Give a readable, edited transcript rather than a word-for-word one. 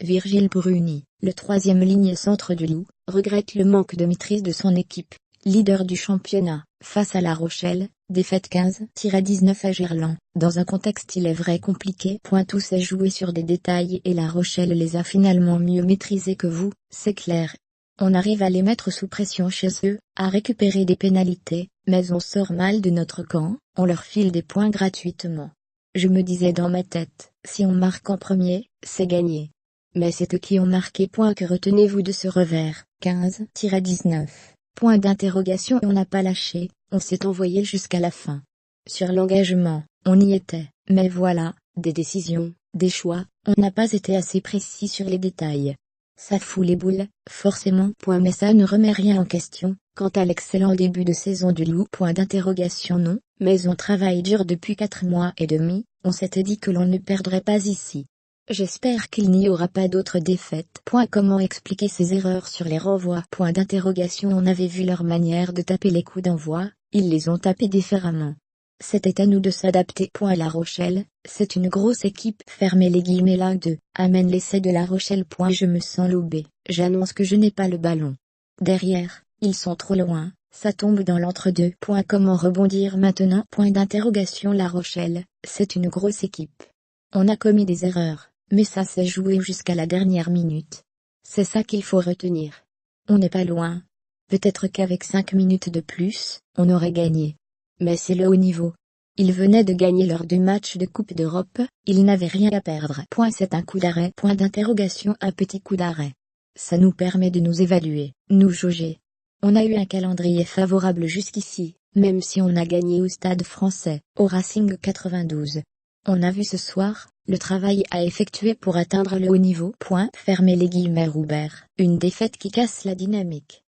Virgile Bruni, le troisième ligne centre du Loup, regrette le manque de maîtrise de son équipe. Leader du championnat, face à La Rochelle, défaite 15-19 à Gerland. Dans un contexte il est vrai compliqué. Tout s'est joué sur des détails et La Rochelle les a finalement mieux maîtrisés que vous, c'est clair. On arrive à les mettre sous pression chez eux, à récupérer des pénalités, mais on sort mal de notre camp, on leur file des points gratuitement. Je me disais dans ma tête, si on marque en premier, c'est gagné. Mais c'est eux qui ont marqué. Que retenez-vous de ce revers? 15-19. Point d'interrogation. On n'a pas lâché, on s'est envoyé jusqu'à la fin. Sur l'engagement, on y était, mais voilà, des décisions, des choix, on n'a pas été assez précis sur les détails. Ça fout les boules, forcément. Mais ça ne remet rien en question, quant à l'excellent début de saison du Loup. Non, mais on travaille dur depuis 4 mois et demi, on s'était dit que l'on ne perdrait pas ici. J'espère qu'il n'y aura pas d'autres défaites. Comment expliquer ces erreurs sur les renvois? On avait vu leur manière de taper les coups d'envoi, ils les ont tapés différemment. C'était à nous de s'adapter. La Rochelle, c'est une grosse équipe. Fermez les guillemets. Là 2, amène l'essai de La Rochelle. Je me sens lobé, j'annonce que je n'ai pas le ballon. Derrière, ils sont trop loin, ça tombe dans l'entre-deux. Comment rebondir maintenant? La Rochelle, c'est une grosse équipe. On a commis des erreurs, mais ça s'est joué jusqu'à la dernière minute. C'est ça qu'il faut retenir. On n'est pas loin. Peut-être qu'avec 5 minutes de plus, on aurait gagné. Mais c'est le haut niveau. Ils venaient de gagner leurs 2 matchs de Coupe d'Europe, ils n'avaient rien à perdre. C'est un coup d'arrêt. Un petit coup d'arrêt. Ça nous permet de nous évaluer, nous jauger. On a eu un calendrier favorable jusqu'ici, même si on a gagné au Stade Français, au Racing 92. On a vu ce soir, le travail à effectuer pour atteindre le haut niveau. Fermez les guillemets. Roubert, une défaite qui casse la dynamique.